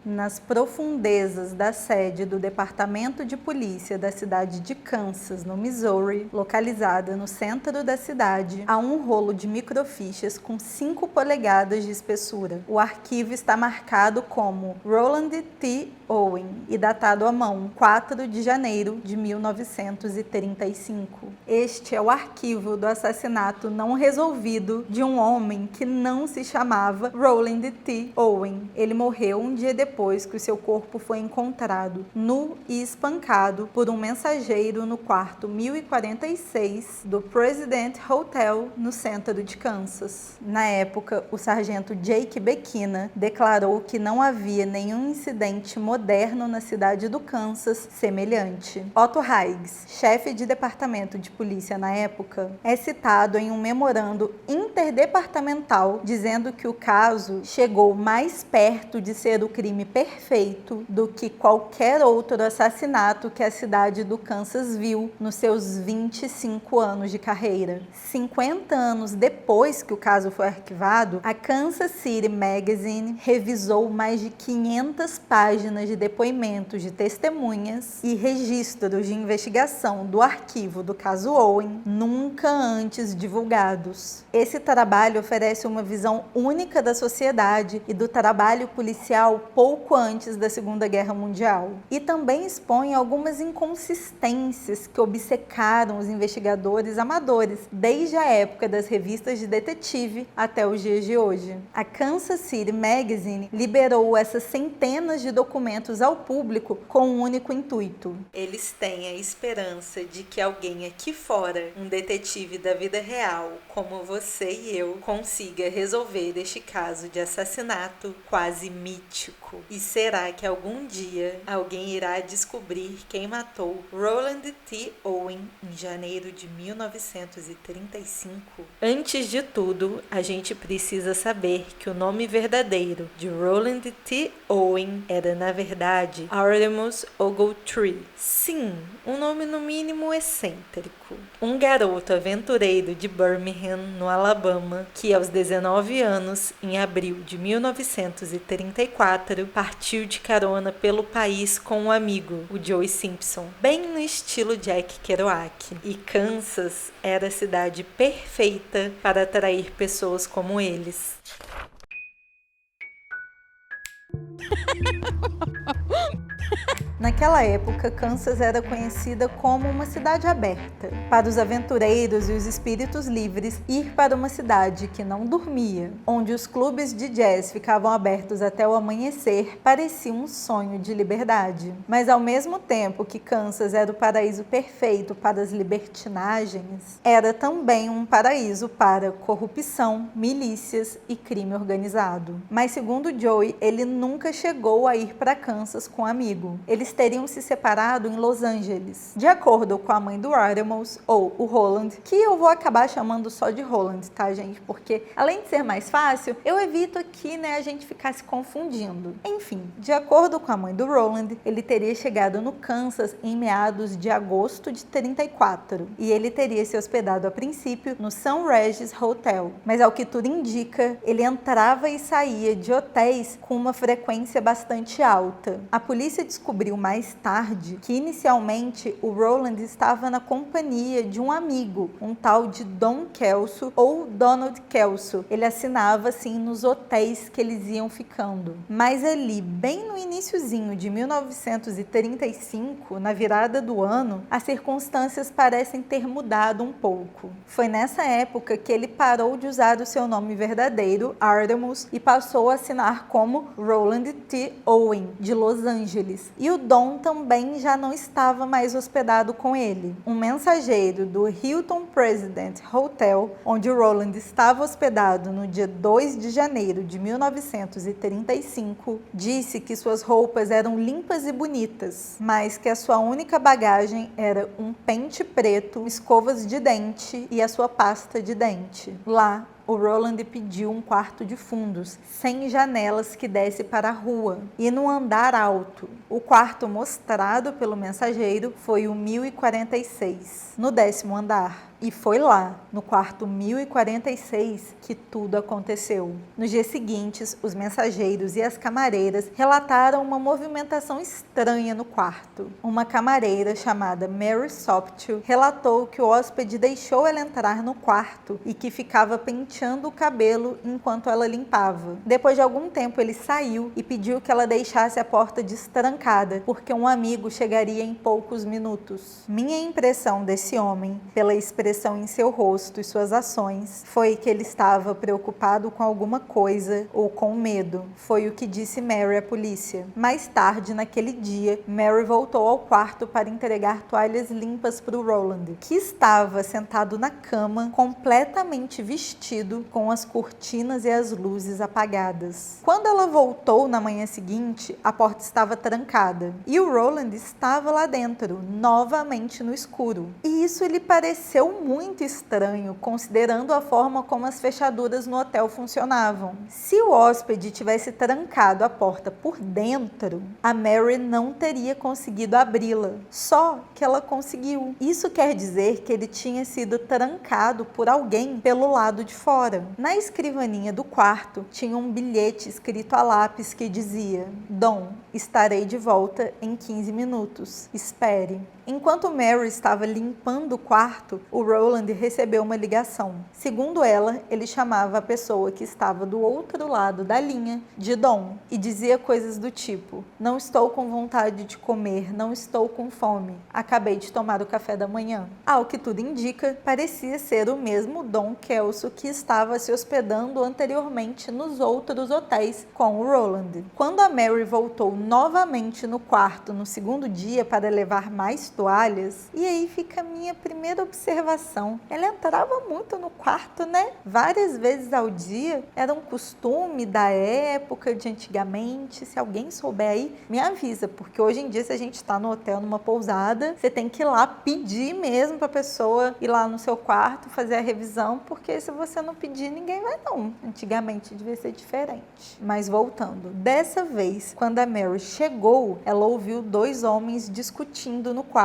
Nas profundezas da sede do Departamento de Polícia da cidade de Kansas, no Missouri, localizada no centro da cidade, há um rolo de microfichas com 5 polegadas de espessura. O arquivo está marcado como Roland T. Owen e datado à mão, 4 de janeiro de 1935. Este é o arquivo do assassinato não resolvido de um homem que não se chamava Roland T. Owen. Ele morreu um dia depois que o seu corpo foi encontrado nu e espancado por um mensageiro no quarto 1046 do President Hotel, no centro de Kansas. Na época, o sargento Jake Bekina declarou que não havia nenhum incidente moderno na cidade do Kansas semelhante. Otto Higgs, chefe de departamento de polícia na época, é citado em um memorando interdepartamental dizendo que o caso chegou mais perto de ser o crime perfeito do que qualquer outro assassinato que a cidade do Kansas viu nos seus 25 anos de carreira. 50 anos depois que o caso foi arquivado, a Kansas City Magazine revisou mais de 500 páginas de depoimentos de testemunhas e registros de investigação do arquivo do caso Owen, nunca antes divulgados. Esse trabalho oferece uma visão única da sociedade e do trabalho policial pouco antes da Segunda Guerra Mundial. E também expõe algumas inconsistências que obcecaram os investigadores amadores desde a época das revistas de detetive até os dias de hoje. A Kansas City Magazine liberou essas centenas de documentos ao público com um único intuito. Eles têm a esperança de que alguém aqui fora, um detetive da vida real, como você e eu, consiga resolver este caso de assassinato quase mítico. E será que algum dia alguém irá descobrir quem matou Roland T. Owen em janeiro de 1935? Antes de tudo, a gente precisa saber que o nome verdadeiro de Roland T. Owen era, na verdade, Artemus Ogletree. Sim, um nome no mínimo excêntrico. Um garoto aventureiro de Birmingham, no Alabama, que aos 19 anos, em abril de 1934, partiu de carona pelo país com um amigo, o Joey Simpson, bem no estilo Jack Kerouac. E Kansas era a cidade perfeita para atrair pessoas como eles. Naquela época, Kansas era conhecida como uma cidade aberta. Para os aventureiros e os espíritos livres, ir para uma cidade que não dormia, onde os clubes de jazz ficavam abertos até o amanhecer, parecia um sonho de liberdade. Mas ao mesmo tempo que Kansas era o paraíso perfeito para as libertinagens, era também um paraíso para corrupção, milícias e crime organizado. Mas segundo Joey, ele nunca chegou a ir para Kansas com um amigo. Eles teriam se separado em Los Angeles. De acordo com a mãe do Artemus, ou o Roland, que eu vou acabar chamando só de Roland, tá, gente? Porque, além de ser mais fácil, eu evito aqui, a gente ficar se confundindo. Enfim, de acordo com a mãe do Roland, ele teria chegado no Kansas em meados de agosto de 34, e ele teria se hospedado a princípio no St. Regis Hotel. Mas, ao que tudo indica, ele entrava e saía de hotéis com uma frequência bastante alta. A polícia descobriu mais tarde que inicialmente o Roland estava na companhia de um amigo, um tal de Don Kelso ou Donald Kelso. Ele assinava assim nos hotéis que eles iam ficando. Mas ali, bem no iniciozinho de 1935, na virada do ano, as circunstâncias parecem ter mudado um pouco. Foi nessa época que ele parou de usar o seu nome verdadeiro, Artemus, e passou a assinar como Roland T. Owen, de Los Angeles. E o Don também já não estava mais hospedado com ele. Um mensageiro do Hilton President Hotel, onde o Roland estava hospedado no dia 2 de janeiro de 1935, disse que suas roupas eram limpas e bonitas, mas que a sua única bagagem era um pente preto, escovas de dente e a sua pasta de dente. Lá, o Roland pediu um quarto de fundos, sem janelas que desse para a rua, e no andar alto. O quarto mostrado pelo mensageiro foi o 1046, no 10º andar. E foi lá, no quarto 1046, que tudo aconteceu. Nos dias seguintes, os mensageiros e as camareiras relataram uma movimentação estranha no quarto. Uma camareira chamada Mary Soptil relatou que o hóspede deixou ela entrar no quarto e que ficava penteando o cabelo enquanto ela limpava. Depois de algum tempo, ele saiu e pediu que ela deixasse a porta destrancada, porque um amigo chegaria em poucos minutos. Minha impressão desse homem, pela expressão em seu rosto e suas ações, foi que ele estava preocupado com alguma coisa ou com medo. Foi o que disse Mary à polícia. Mais tarde, naquele dia, Mary voltou ao quarto para entregar toalhas limpas para o Roland, que estava sentado na cama, completamente vestido, com as cortinas e as luzes apagadas. Quando ela voltou na manhã seguinte, a porta estava trancada e o Roland estava lá dentro, novamente no escuro. E isso lhe pareceu muito estranho, considerando a forma como as fechaduras no hotel funcionavam. Se o hóspede tivesse trancado a porta por dentro, a Mary não teria conseguido abri-la. Só que ela conseguiu. Isso quer dizer que ele tinha sido trancado por alguém pelo lado de fora. Na escrivaninha do quarto tinha um bilhete escrito a lápis que dizia: Dom, estarei de volta em 15 minutos. Espere. Enquanto Mary estava limpando o quarto, o Roland recebeu uma ligação. Segundo ela, ele chamava a pessoa que estava do outro lado da linha de Dom e dizia coisas do tipo: não estou com vontade de comer, não estou com fome, acabei de tomar o café da manhã. Ao que tudo indica, parecia ser o mesmo Dom Kelso que estava se hospedando anteriormente nos outros hotéis com o Roland. Quando a Mary voltou novamente no quarto no segundo dia para levar mais toalhas, e aí fica a minha primeira observação. Ela entrava muito no quarto, né? Várias vezes ao dia. Era um costume da época de antigamente. Se alguém souber aí, me avisa, porque hoje em dia, se a gente está no hotel, numa pousada, você tem que ir lá pedir mesmo para a pessoa ir lá no seu quarto, fazer a revisão, porque se você não pedir, ninguém vai não. Antigamente devia ser diferente. Mas voltando, dessa vez, quando a Mary chegou, ela ouviu dois homens discutindo no quarto.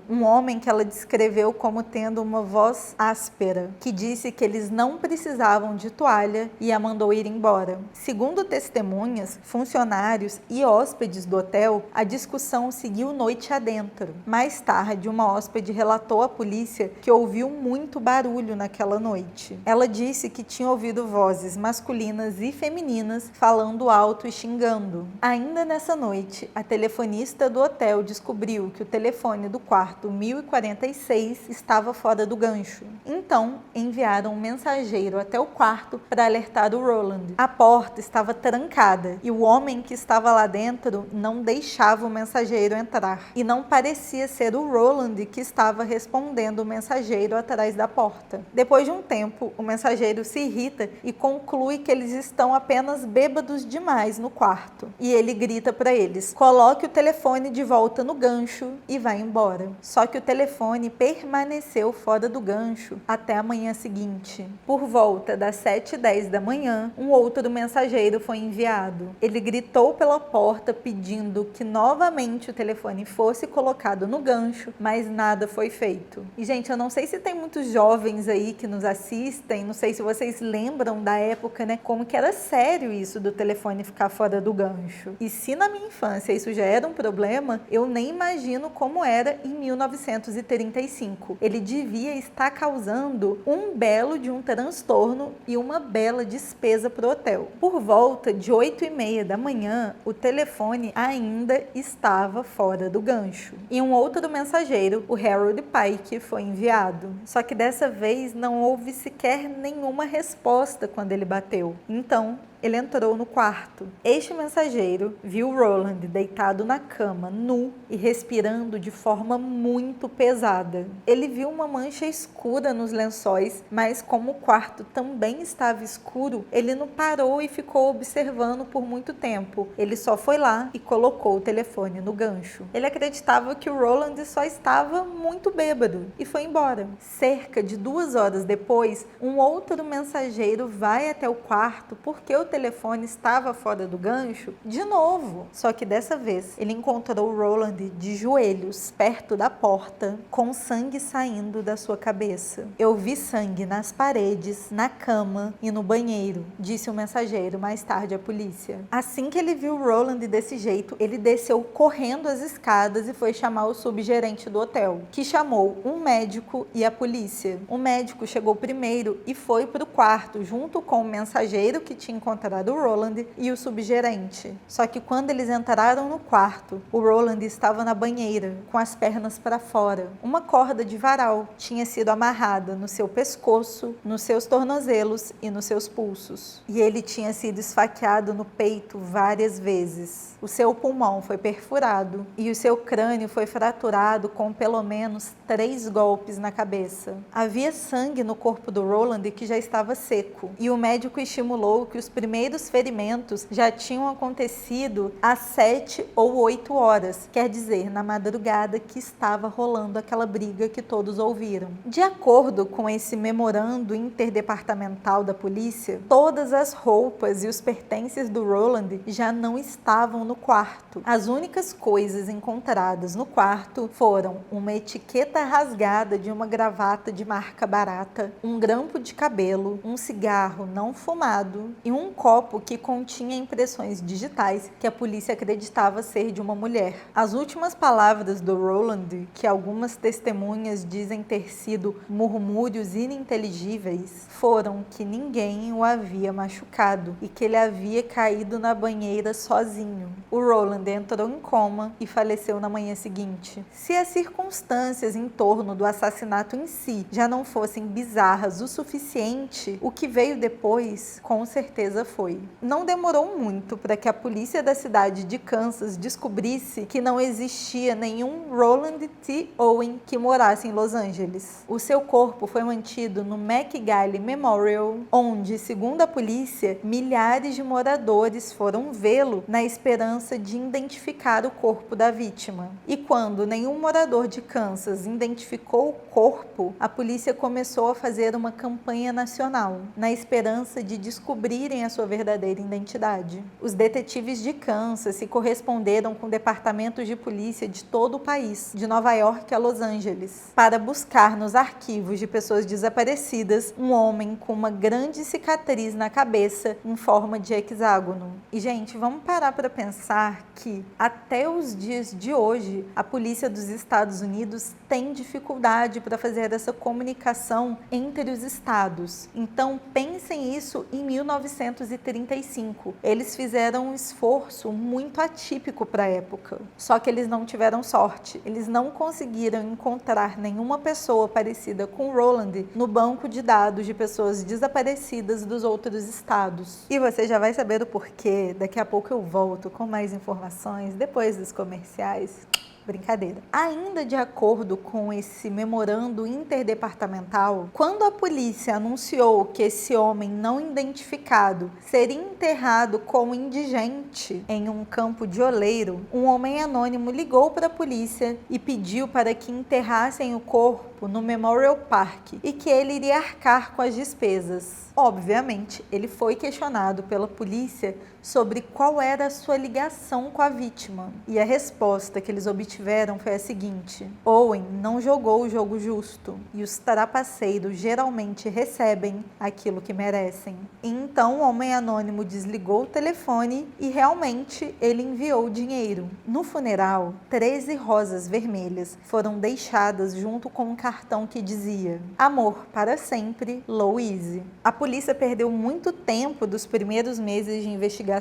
Um homem que ela descreveu como tendo uma voz áspera, que disse que eles não precisavam de toalha e a mandou ir embora. Segundo testemunhas, funcionários e hóspedes do hotel, a discussão seguiu noite adentro. Mais tarde, uma hóspede relatou à polícia que ouviu muito barulho naquela noite. Ela disse que tinha ouvido vozes masculinas e femininas falando alto e xingando. Ainda nessa noite, a telefonista do hotel descobriu que o telefone do quarto 1046 estava fora do gancho. Então, enviaram um mensageiro até o quarto para alertar o Roland. A porta estava trancada e o homem que estava lá dentro não deixava o mensageiro entrar. E não parecia ser o Roland que estava respondendo o mensageiro atrás da porta. Depois de um tempo, o mensageiro se irrita e conclui que eles estão apenas bêbados demais no quarto. E ele grita para eles: coloque o telefone de volta no gancho e vai embora. Só que o telefone permaneceu fora do gancho até a manhã seguinte. Por volta das 7h10 da manhã, um outro mensageiro foi enviado. Ele gritou pela porta pedindo que novamente o telefone fosse colocado no gancho, mas nada foi feito. E, gente, eu não sei se tem muitos jovens aí que nos assistem, não sei se vocês lembram da época, né, como que era sério isso do telefone ficar fora do gancho. E se na minha infância isso já era um problema, eu nem imagino como era em 1935. Ele devia estar causando um belo de um transtorno e uma bela despesa para o hotel. Por volta de 8h30 da manhã, o telefone ainda estava fora do gancho. E um outro mensageiro, o Harold Pike, foi enviado. Só que dessa vez não houve sequer nenhuma resposta quando ele bateu. Então, ele entrou no quarto. Este mensageiro viu Roland deitado na cama, nu e respirando de forma muito pesada. Ele viu uma mancha escura nos lençóis, mas como o quarto também estava escuro, ele não parou e ficou observando por muito tempo. Ele só foi lá e colocou o telefone no gancho. Ele acreditava que o Roland só estava muito bêbado e foi embora. Cerca de 2 horas depois, um outro mensageiro vai até o quarto porque o telefone estava fora do gancho de novo. Só que dessa vez ele encontrou Roland de joelhos perto da porta, com sangue saindo da sua cabeça. Eu vi sangue nas paredes, na cama e no banheiro, disse o mensageiro mais tarde à polícia. Assim que ele viu Roland desse jeito, ele desceu correndo as escadas e foi chamar o subgerente do hotel, que chamou um médico e a polícia. O médico chegou primeiro e foi para o quarto junto com o mensageiro que tinha encontrado o Roland e o subgerente. Só que quando eles entraram no quarto, o Roland estava na banheira, com as pernas para fora. Uma corda de varal tinha sido amarrada no seu pescoço, nos seus tornozelos e nos seus pulsos. E ele tinha sido esfaqueado no peito várias vezes. O seu pulmão foi perfurado e o seu crânio foi fraturado com pelo menos 3 golpes na cabeça. Havia sangue no corpo do Roland que já estava seco, e o médico estimulou que os primeiros ferimentos já tinham acontecido há 7 ou 8 horas, quer dizer, na madrugada que estava rolando aquela briga que todos ouviram. De acordo com esse memorando interdepartamental da polícia, todas as roupas e os pertences do Roland já não estavam no quarto. As únicas coisas encontradas no quarto foram uma etiqueta rasgada de uma gravata de marca barata, um grampo de cabelo, um cigarro não fumado e um copo que continha impressões digitais que a polícia acreditava ser de uma mulher. As últimas palavras do Roland, que algumas testemunhas dizem ter sido murmúrios ininteligíveis, foram que ninguém o havia machucado e que ele havia caído na banheira sozinho. O Roland entrou em coma e faleceu na manhã seguinte. Se as circunstâncias em torno do assassinato em si já não fossem bizarras o suficiente, o que veio depois, com certeza foi. Não demorou muito para que a polícia da cidade de Kansas descobrisse que não existia nenhum Roland T. Owen que morasse em Los Angeles. O seu corpo foi mantido no McGilly Memorial, onde, segundo a polícia, milhares de moradores foram vê-lo na esperança de identificar o corpo da vítima. E quando nenhum morador de Kansas identificou o corpo, a polícia começou a fazer uma campanha nacional, na esperança de descobrirem a sua verdadeira identidade. Os detetives de Kansas se corresponderam com departamentos de polícia de todo o país, de Nova York a Los Angeles, para buscar nos arquivos de pessoas desaparecidas um homem com uma grande cicatriz na cabeça em forma de hexágono. E, gente, vamos parar para pensar que até os dias de hoje a polícia dos Estados Unidos tem dificuldade para fazer essa comunicação entre os estados. Então pensem isso em 1935. Eles fizeram um esforço muito atípico para a época. Só que eles não tiveram sorte. Eles não conseguiram encontrar nenhuma pessoa parecida com Roland no banco de dados de pessoas desaparecidas dos outros estados. E você já vai saber o porquê. Daqui a pouco eu volto com mais informações depois dos comerciais. Brincadeira. Ainda de acordo com esse memorando interdepartamental, quando a polícia anunciou que esse homem não identificado seria enterrado como indigente em um campo de oleiro, um homem anônimo ligou para a polícia e pediu para que enterrassem o corpo no Memorial Park e que ele iria arcar com as despesas. Obviamente, ele foi questionado pela polícia sobre qual era a sua ligação com a vítima. E a resposta que eles obtiveram foi a seguinte: Owen não jogou o jogo justo e os trapaceiros geralmente recebem aquilo que merecem. E então o homem anônimo desligou o telefone e realmente ele enviou o dinheiro. No funeral, 13 rosas vermelhas foram deixadas junto com um cartão que dizia: Amor para sempre, Louise. A polícia perdeu muito tempo dos primeiros meses de investigação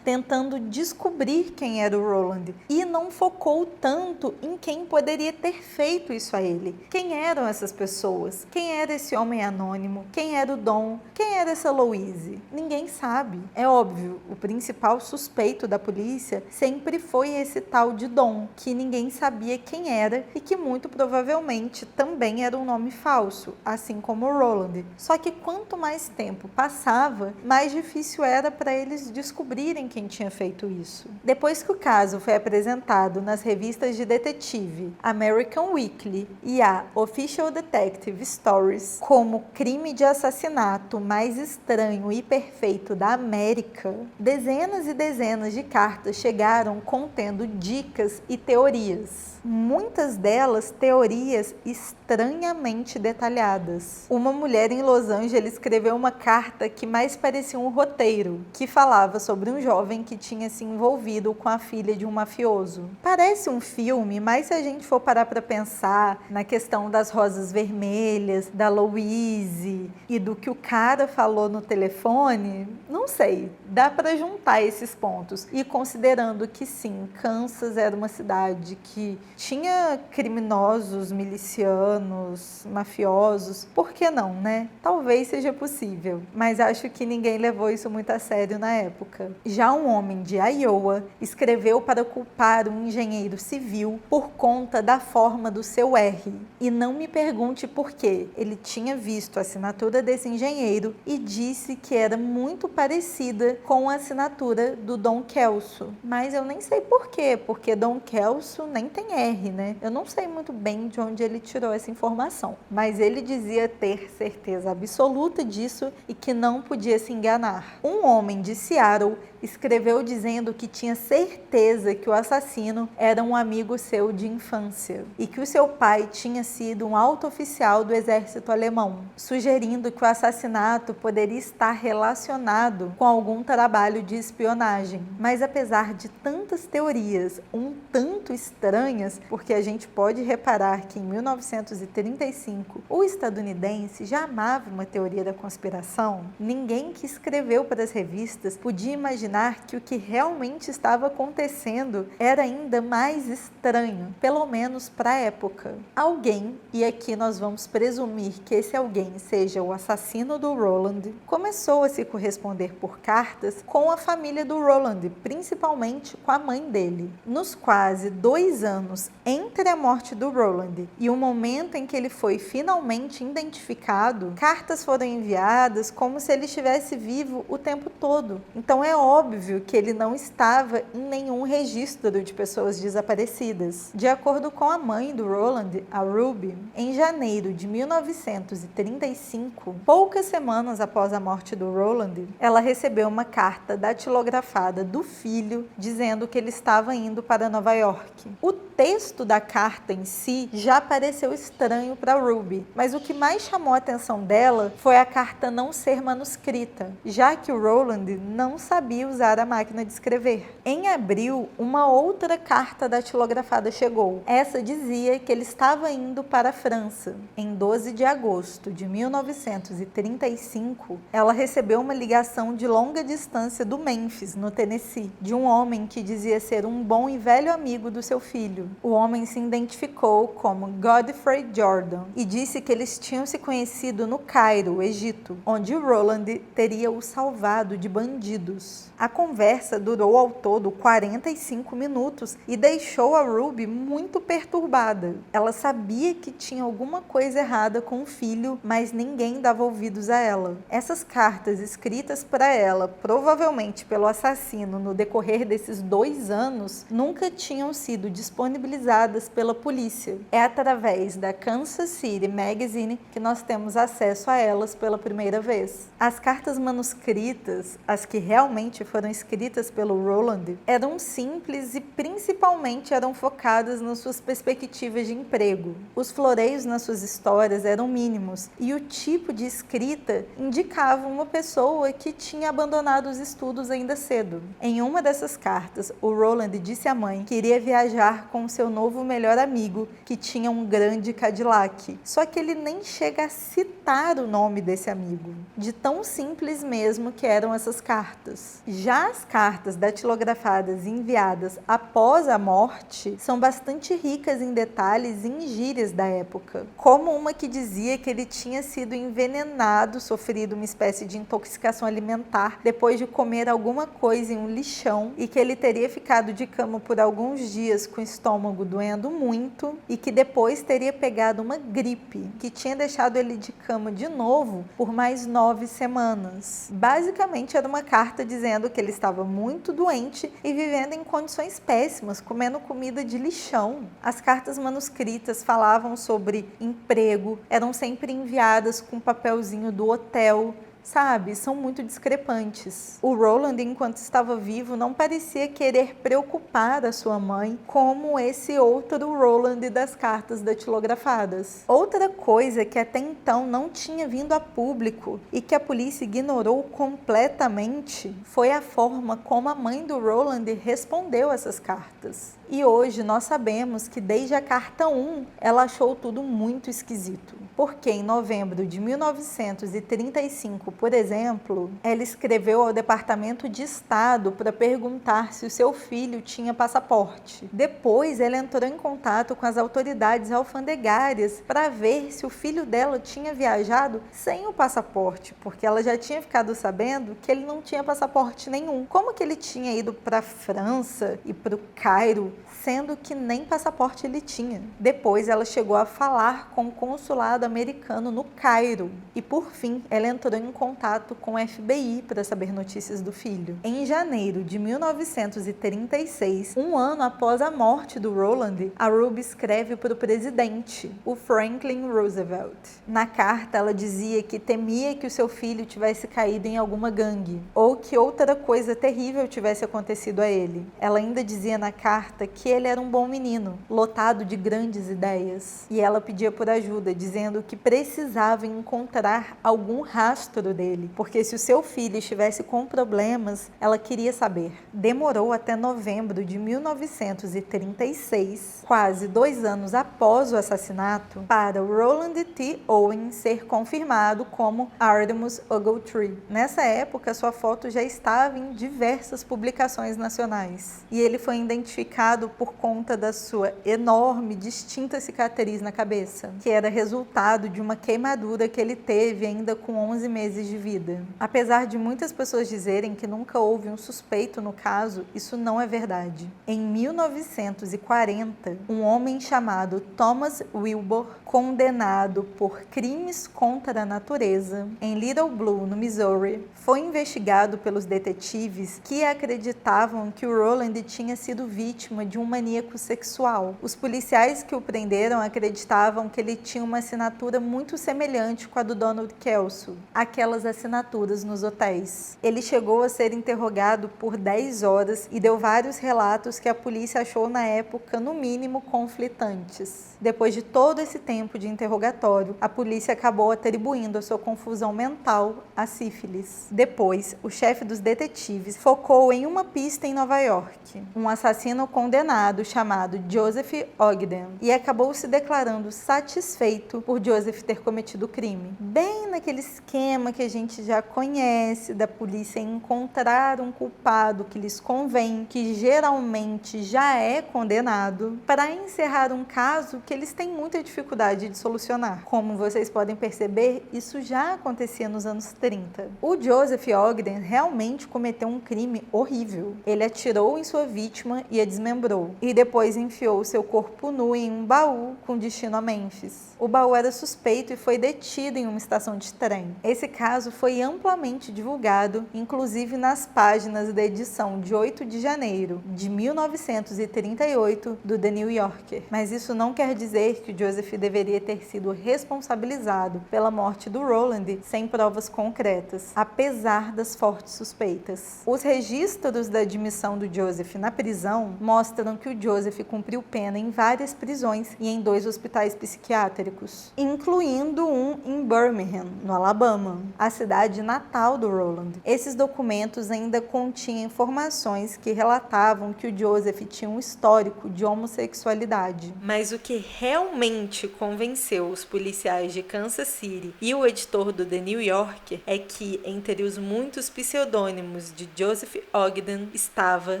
tentando descobrir quem era o Roland e não focou tanto em quem poderia ter feito isso a ele. Quem eram essas pessoas? Quem era esse homem anônimo? Quem era o Don? Quem era essa Louise? Ninguém sabe. É óbvio, o principal suspeito da polícia sempre foi esse tal de Don, que ninguém sabia quem era e que muito provavelmente também era um nome falso, assim como o Roland. Só que quanto mais tempo passava, mais difícil era para eles descobrirem quem tinha feito isso. Depois que o caso foi apresentado nas revistas revistas de detetive, American Weekly e a Official Detective Stories, como crime de assassinato mais estranho e perfeito da América, dezenas e dezenas de cartas chegaram contendo dicas e teorias. Muitas delas teorias estranhamente detalhadas. Uma mulher em Los Angeles escreveu uma carta que mais parecia um roteiro, que falava sobre um jovem que tinha se envolvido com a filha de um mafioso. Parece um filme, mas se a gente for parar para pensar na questão das rosas vermelhas, da Louise e do que o cara falou no telefone, não sei, dá para juntar esses pontos. E considerando que sim, Kansas era uma cidade que tinha criminosos, milicianos, mafiosos, por que não, né? Talvez seja possível, mas acho que ninguém levou isso muito a sério na época. Já um homem de Iowa escreveu para culpar um engenheiro civil por conta da forma do seu R. E não me pergunte por quê. Ele tinha visto a assinatura desse engenheiro e disse que era muito parecida com a assinatura do Dom Kelso. Mas eu nem sei por quê, porque Dom Kelso nem tem R, né? Eu não sei muito bem de onde ele tirou essa informação, mas ele dizia ter certeza absoluta disso e que não podia se enganar. Um homem de Seattle escreveu dizendo que tinha certeza que o assassino era um amigo seu de infância e que o seu pai tinha sido um alto oficial do exército alemão, sugerindo que o assassinato poderia estar relacionado com algum trabalho de espionagem. Mas apesar de tantas teorias, um tanto estranhas, porque a gente pode reparar que em 1935 o estadunidense já amava uma teoria da conspiração, ninguém que escreveu para as revistas podia imaginar que o que realmente estava acontecendo era ainda mais estranho, pelo menos para a época. Alguém, e aqui nós vamos presumir que esse alguém seja o assassino do Roland, começou a se corresponder por cartas com a família do Roland, principalmente com a mãe dele. Nos quase 2 anos entre a morte do Roland e o momento em que ele foi finalmente identificado, cartas foram enviadas como se ele estivesse vivo o tempo todo. Então é óbvio que ele não estava em nenhum registro de pessoas desaparecidas. De acordo com a mãe do Roland, a Ruby, em janeiro de 1935, poucas semanas após a morte do Roland, ela recebeu uma carta datilografada do filho dizendo que ele estava indo para Nova York. O texto da carta em si já pareceu estranho para Ruby, mas o que mais chamou a atenção dela foi a carta não ser manuscrita, já que o Roland não sabia usar a máquina de escrever. Em abril, uma outra carta datilografada chegou. Essa dizia que ele estava indo para a França. Em 12 de agosto de 1935, ela recebeu uma ligação de longa distância do Memphis, no Tennessee, de um homem que dizia ser um bom e velho amigo do seu filho. O homem se identificou como Godfrey Jordan e disse que eles tinham se conhecido no Cairo, Egito, onde Roland teria o salvado de bandidos. A conversa durou ao todo 45 minutos e deixou a Ruby muito perturbada. Ela sabia que tinha alguma coisa errada com o filho, mas ninguém dava ouvidos a ela. Essas cartas escritas para ela, provavelmente pelo assassino no decorrer desses 2 anos, nunca tinham sido disponibilizadas pela polícia. É através da Kansas City Magazine que nós temos acesso a elas pela primeira vez. As cartas manuscritas, as que realmente foram escritas pelo Roland, eram simples e principalmente eram focadas nas suas perspectivas de emprego. Os floreios nas suas histórias eram mínimos e o tipo de escrita indicava uma pessoa que tinha abandonado os estudos ainda cedo. Em uma dessas cartas, o Roland disse à mãe que iria viajar com seu novo melhor amigo, que tinha um grande Cadillac. Só que ele nem chega a citar o nome desse amigo, de tão simples mesmo que eram essas cartas. Já as cartas datilografadas e enviadas após a morte são bastante ricas em detalhes e em gírias da época, como uma que dizia que ele tinha sido envenenado, sofrido uma espécie de intoxicação alimentar depois de comer alguma coisa em um lixão e que ele teria ficado de cama por alguns dias com o estômago estômago doendo muito e que depois teria pegado uma gripe que tinha deixado ele de cama de novo por mais 9 semanas. Basicamente era uma carta dizendo que ele estava muito doente e vivendo em condições péssimas, comendo comida de lixão. As cartas manuscritas falavam sobre emprego, eram sempre enviadas com um papelzinho do hotel. Sabe, são muito discrepantes. O Roland, enquanto estava vivo, não parecia querer preocupar a sua mãe como esse outro Roland das cartas datilografadas. Outra coisa que até então não tinha vindo a público e que a polícia ignorou completamente foi a forma como a mãe do Roland respondeu essas cartas. E hoje nós sabemos que desde a carta 1 ela achou tudo muito esquisito. Porque em novembro de 1935, por exemplo, ela escreveu ao Departamento de Estado para perguntar se o seu filho tinha passaporte. Depois ela entrou em contato com as autoridades alfandegárias para ver se o filho dela tinha viajado sem o passaporte, porque ela já tinha ficado sabendo que ele não tinha passaporte nenhum. Como que ele tinha ido para a França e para o Cairo, sendo que nem passaporte ele tinha? Depois ela chegou a falar com o consulado americano no Cairo e, por fim, ela entrou em contato com o FBI para saber notícias do filho. Em janeiro de 1936, um ano após a morte do Roland, a Ruby escreve para o presidente, o Franklin Roosevelt. Na carta, ela dizia que temia que o seu filho tivesse caído em alguma gangue ou que outra coisa terrível tivesse acontecido a ele. Ela ainda dizia na carta que ele era um bom menino, lotado de grandes ideias, e ela pedia por ajuda, dizendo que precisava encontrar algum rastro dele, porque se o seu filho estivesse com problemas, ela queria saber. Demorou até novembro de 1936, quase 2 anos após o assassinato, para o Roland T. Owen ser confirmado como Artemus Ogletree. Nessa época, sua foto já estava em diversas publicações nacionais, e ele foi identificado por conta da sua enorme, distinta cicatriz na cabeça, que era resultado de uma queimadura que ele teve ainda com 11 meses de vida. Apesar de muitas pessoas dizerem que nunca houve um suspeito no caso, isso não é verdade. Em 1940, um homem chamado Thomas Wilbur, condenado por crimes contra a natureza em Little Blue, no Missouri, foi investigado pelos detetives que acreditavam que o Roland tinha sido vítima de um maníaco sexual. Os policiais que o prenderam acreditavam que ele tinha uma assinatura muito semelhante com a do Donald Kelso, aquelas assinaturas nos hotéis. Ele chegou a ser interrogado por 10 horas e deu vários relatos que a polícia achou na época, no mínimo, conflitantes. Depois de todo esse tempo de interrogatório, a polícia acabou atribuindo a sua confusão mental à sífilis. Depois, o chefe dos detetives focou em uma pista em Nova York, um assassino condenado chamado Joseph Ogden, e acabou se declarando satisfeito por Joseph ter cometido o crime. Bem naquele esquema que a gente já conhece da polícia encontrar um culpado que lhes convém, que geralmente já é condenado, para encerrar um caso que eles têm muita dificuldade de solucionar. Como vocês podem perceber, isso já acontecia nos anos 30. O Joseph Ogden realmente cometeu um crime horrível. Ele atirou em sua vítima e a desmembrou, e depois enfiou seu corpo nu em um baú com destino a Memphis. O baú era suspeito e foi detido em uma estação de trem. Esse caso foi amplamente divulgado, inclusive nas páginas da edição de 8 de janeiro de 1938 do The New Yorker. Mas isso não quer dizer que o Joseph deveria ter sido responsabilizado pela morte do Roland sem provas concretas, apesar das fortes suspeitas. Os registros da admissão do Joseph na prisão mostram que o Joseph cumpriu pena em várias prisões e em 2 hospitais psiquiátricos, incluindo um em Birmingham, no Alabama, a cidade natal do Roland. Esses documentos ainda continham informações que relatavam que o Joseph tinha um histórico de homossexualidade. Mas o que realmente convenceu os policiais de Kansas City e o editor do The New Yorker é que, entre os muitos pseudônimos de Joseph Ogden, estava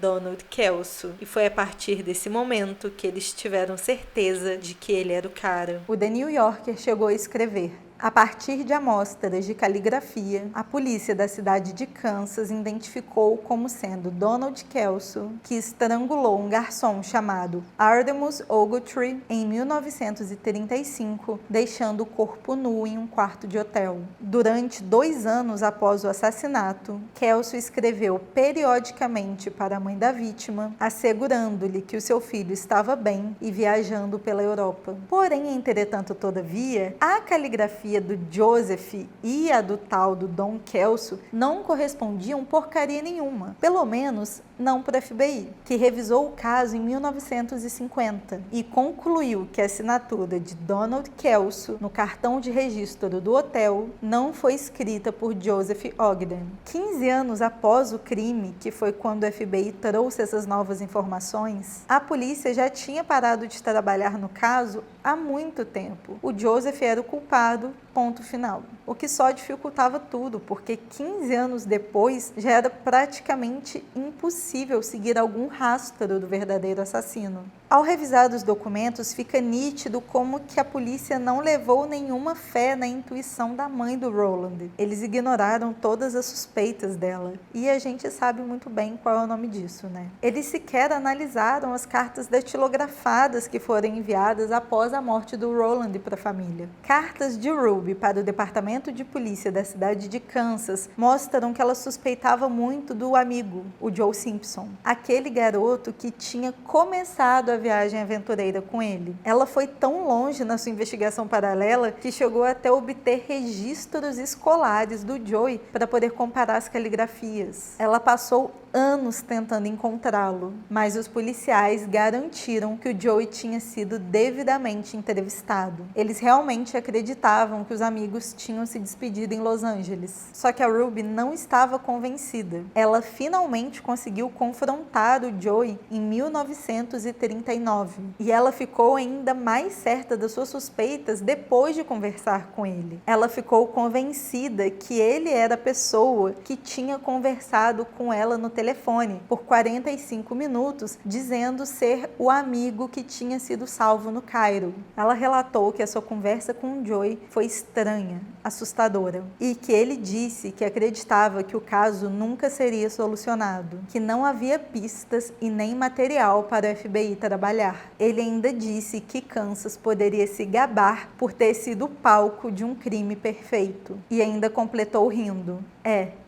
Donald Kelso, e foi a partir desse momento que eles tiveram certeza de que ele era o cara. O The New Yorker chegou a escrever: A partir de amostras de caligrafia, a polícia da cidade de Kansas identificou como sendo Donald Kelso, que estrangulou um garçom chamado Artemus Ogletree em 1935, deixando o corpo nu em um quarto de hotel. Durante 2 anos após o assassinato, Kelso escreveu periodicamente para a mãe da vítima, assegurando-lhe que o seu filho estava bem e viajando pela Europa. Porém, entretanto, todavia, a caligrafia do Joseph e a do tal do Don Kelso não correspondiam porcaria nenhuma, pelo menos não para o FBI, que revisou o caso em 1950 e concluiu que a assinatura de Donald Kelso no cartão de registro do hotel não foi escrita por Joseph Ogden. 15 anos após o crime, que foi quando o FBI trouxe essas novas informações, a polícia já tinha parado de trabalhar no caso há muito tempo. O Joseph era o culpado, ponto final. O que só dificultava tudo, porque 15 anos depois já era praticamente impossível seguir algum rastro do verdadeiro assassino. Ao revisar os documentos, fica nítido como que a polícia não levou nenhuma fé na intuição da mãe do Roland. Eles ignoraram todas as suspeitas dela. E a gente sabe muito bem qual é o nome disso, né? Eles sequer analisaram as cartas datilografadas que foram enviadas após a morte do Roland para a família. Cartas de Ruby para o departamento de polícia da cidade de Kansas mostram que ela suspeitava muito do amigo, o Joe Simpson, aquele garoto que tinha começado a viagem aventureira com ele. Ela foi tão longe na sua investigação paralela que chegou até obter registros escolares do Joey para poder comparar as caligrafias. Ela passou anos tentando encontrá-lo, mas os policiais garantiram que o Joey tinha sido devidamente entrevistado. Eles realmente acreditavam que os amigos tinham se despedido em Los Angeles. Só que a Ruby não estava convencida. Ela finalmente conseguiu confrontar o Joey em 1939 e ela ficou ainda mais certa das suas suspeitas depois de conversar com ele. Ela ficou convencida que ele era a pessoa que tinha conversado com ela no telefone por 45 minutos, dizendo ser o amigo que tinha sido salvo no Cairo. Ela relatou que a sua conversa com o Joey foi estranha, assustadora, e que ele disse que acreditava que o caso nunca seria solucionado, que não havia pistas e nem material para o FBI trabalhar. Ele ainda disse que Kansas poderia se gabar por ter sido o palco de um crime perfeito, e ainda completou rindo: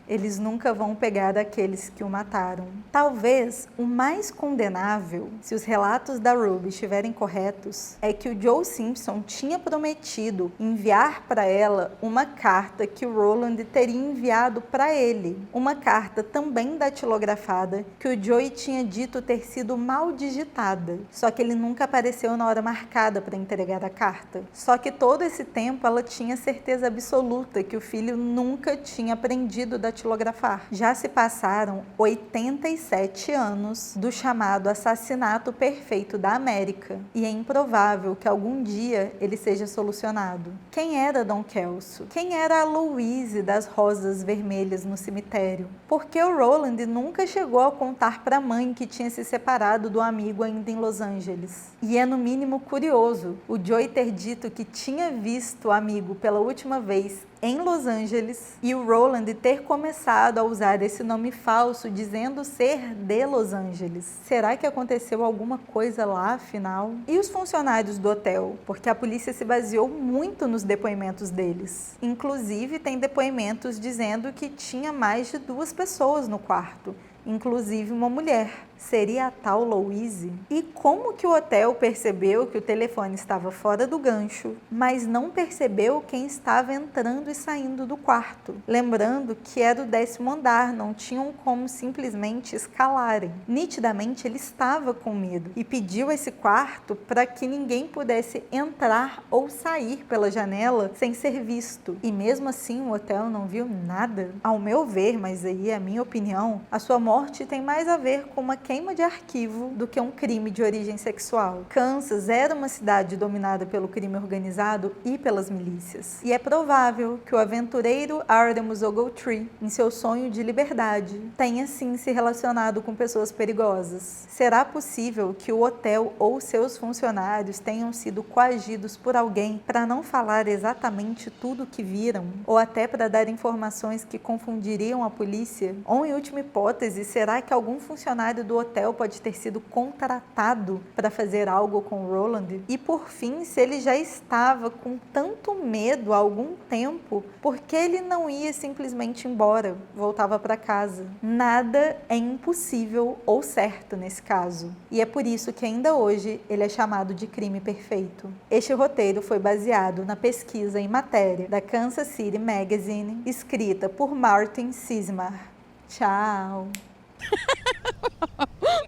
eles nunca vão pegar aqueles que o mataram. Talvez o mais condenável, se os relatos da Ruby estiverem corretos, é que o Joe Simpson tinha prometido enviar para ela uma carta que o Roland teria enviado para ele. Uma carta também datilografada que o Joey tinha dito ter sido mal digitada. Só que ele nunca apareceu na hora marcada para entregar a carta. Só que todo esse tempo ela tinha certeza absoluta que o filho nunca tinha aprendido datilografar. Já se passaram 87 anos do chamado assassinato perfeito da América e é improvável que algum dia ele seja solucionado. Quem era Don Kelso? Quem era a Louise das rosas vermelhas no cemitério? Porque o Roland nunca chegou a contar para a mãe que tinha se separado do amigo ainda em Los Angeles. E é no mínimo curioso o Joey ter dito que tinha visto o amigo pela última vez em Los Angeles e o Roland ter começado a usar esse nome falso dizendo ser de Los Angeles. Será que aconteceu alguma coisa lá, afinal? E os funcionários do hotel? Porque a polícia se baseou muito nos depoimentos deles. Inclusive, tem depoimentos dizendo que tinha mais de 2 pessoas no quarto, inclusive uma mulher. Seria a tal Louise? E como que o hotel percebeu que o telefone estava fora do gancho, mas não percebeu quem estava entrando e saindo do quarto? Lembrando que era o 10º andar, não tinham como simplesmente escalarem. Nitidamente ele estava com medo e pediu esse quarto para que ninguém pudesse entrar ou sair pela janela sem ser visto. E mesmo assim o hotel não viu nada. Ao meu ver, mas aí é a minha opinião, a sua morte tem mais a ver com uma queima de arquivo do que um crime de origem sexual. Kansas era uma cidade dominada pelo crime organizado e pelas milícias. E é provável que o aventureiro Artemus Ogletree, em seu sonho de liberdade, tenha sim se relacionado com pessoas perigosas. Será possível que o hotel ou seus funcionários tenham sido coagidos por alguém para não falar exatamente tudo o que viram? Ou até para dar informações que confundiriam a polícia? Ou, em última hipótese, será que algum funcionário do hotel pode ter sido contratado para fazer algo com Roland? E por fim, se ele já estava com tanto medo há algum tempo, por que ele não ia simplesmente embora, voltava para casa? Nada é impossível ou certo nesse caso. E é por isso que ainda hoje ele é chamado de crime perfeito. Este roteiro foi baseado na pesquisa em matéria da Kansas City Magazine, escrita por Martin Sismar. Tchau!